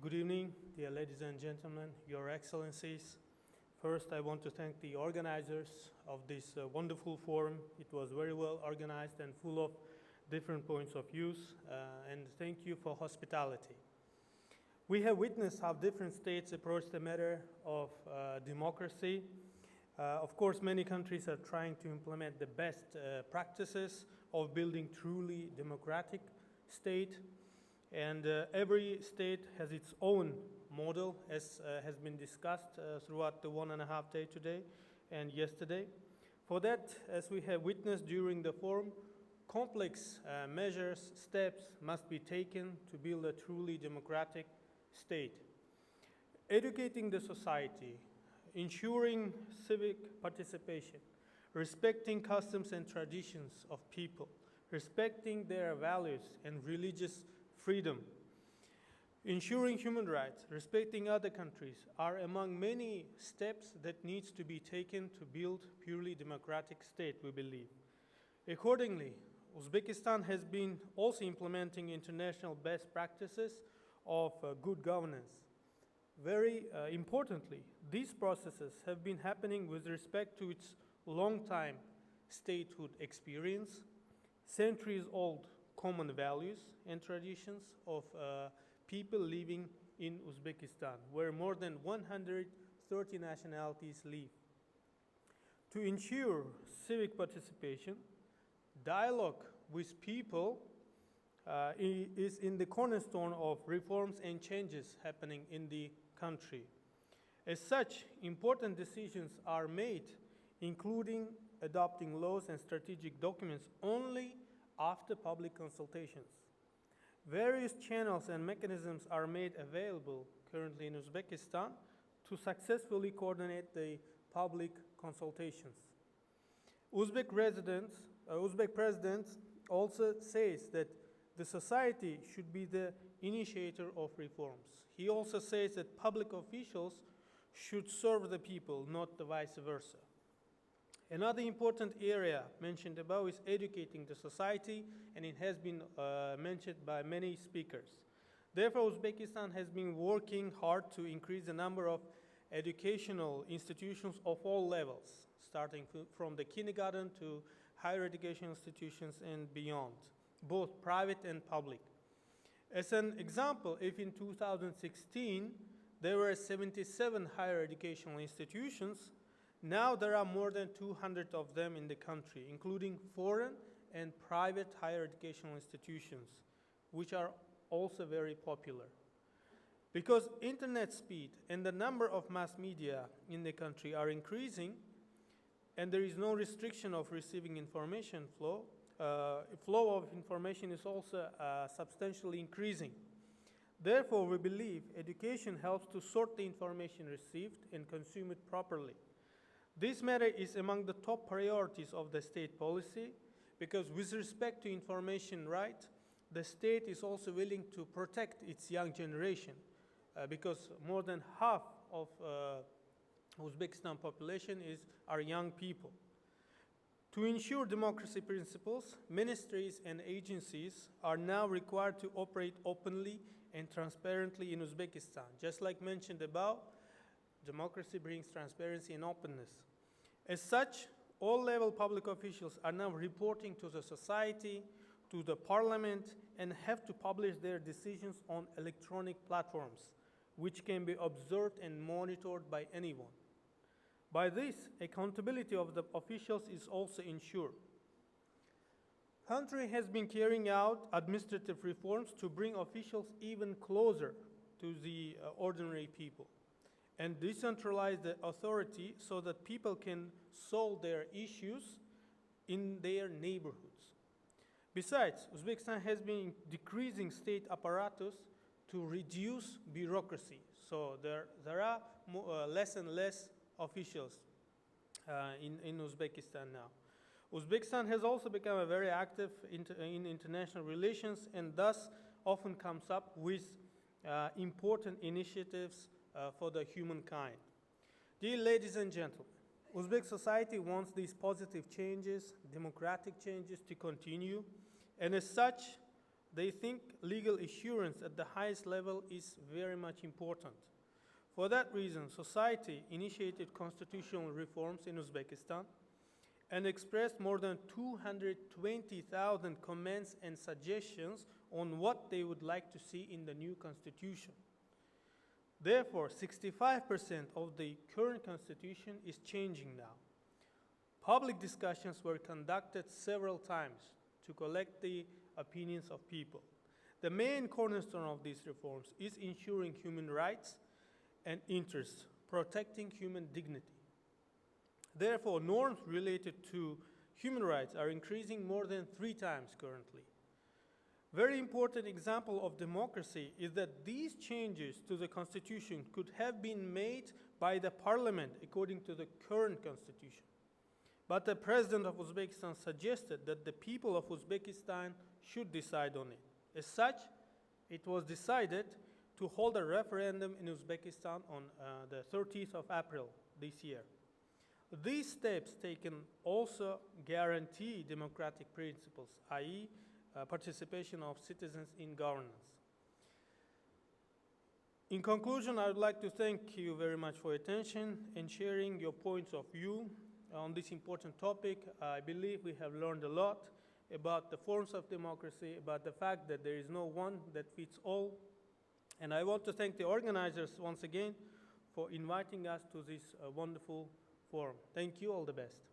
Good evening, dear ladies and gentlemen, Your Excellencies. First, I want to thank the organizers of this wonderful forum. It was very well organized and full of different points of view, and thank you for hospitality. We have witnessed how different states approach the matter of democracy. Of course, many countries are trying to implement the best practices of building truly democratic state. And every state has its own model, as has been discussed throughout the 1.5 days today and yesterday. For that, as we have witnessed during the forum, complex measures, steps must be taken to build a truly democratic state. Educating the society, ensuring civic participation, respecting customs and traditions of people, respecting their values and religious freedom, ensuring human rights, respecting other countries are among many steps that needs to be taken to build purely democratic state, we believe. Accordingly, Uzbekistan has been also implementing international best practices of good governance. Very importantly, these processes have been happening with respect to its long-time statehood experience, centuries-old common values and traditions of people living in Uzbekistan, where more than 130 nationalities live. To ensure civic participation, dialogue with people is in the cornerstone of reforms and changes happening in the country. As such, important decisions are made, including adopting laws and strategic documents only after public consultations. Various channels and mechanisms are made available currently in Uzbekistan to successfully coordinate the public consultations. Uzbek president also says that the society should be the initiator of reforms. He also says that public officials should serve the people, not the vice versa. Another important area mentioned above is educating the society, and it has been mentioned by many speakers. Therefore, Uzbekistan has been working hard to increase the number of educational institutions of all levels, starting from the kindergarten to higher education institutions and beyond, both private and public. As an example, if in 2016 there were 77 higher educational institutions, now there are more than 200 of them in the country, including foreign and private higher educational institutions, which are also very popular. Because internet speed and the number of mass media in the country are increasing, and there is no restriction of receiving information flow of information is also substantially increasing. Therefore, we believe education helps to sort the information received and consume it properly. This matter is among the top priorities of the state policy because with respect to information right, the state is also willing to protect its young generation because more than half of Uzbekistan population are young people. To ensure democracy principles, ministries and agencies are now required to operate openly and transparently in Uzbekistan. Just like mentioned above, democracy brings transparency and openness. As such, all level public officials are now reporting to the society, to the parliament, and have to publish their decisions on electronic platforms, which can be observed and monitored by anyone. By this, accountability of the officials is also ensured. Country has been carrying out administrative reforms to bring officials even closer to the ordinary people and decentralize the authority so that people can solve their issues in their neighborhoods. Besides, Uzbekistan has been decreasing state apparatus to reduce bureaucracy. So there are less and less officials in Uzbekistan now. Uzbekistan has also become very active in international relations and thus often comes up with important initiatives for the humankind. Dear ladies and gentlemen, Uzbek society wants these positive changes, democratic changes to continue, and as such, They think legal assurance at the highest level is very much important. For that reason, society initiated constitutional reforms in Uzbekistan and expressed more than 220,000 comments and suggestions on what they would like to see in the new constitution. Therefore, 65% of the current constitution is changing now. Public discussions were conducted several times to collect the opinions of people. The main cornerstone of these reforms is ensuring human rights and interests, protecting human dignity. Therefore, norms related to human rights are increasing more than 3 times currently. Very important example of democracy is that these changes to the constitution could have been made by the parliament according to the current constitution. But the president of Uzbekistan suggested that the people of Uzbekistan should decide on it. As such, it was decided to hold a referendum in Uzbekistan on the 30th of April this year. These steps taken also guarantee democratic principles, i.e., participation of citizens in governance. In conclusion, I would like to thank you very much for your attention and sharing your points of view on this important topic. I believe we have learned a lot about the forms of democracy, about the fact that there is no one that fits all. And I want to thank the organizers once again for inviting us to this wonderful forum. Thank you, all the best.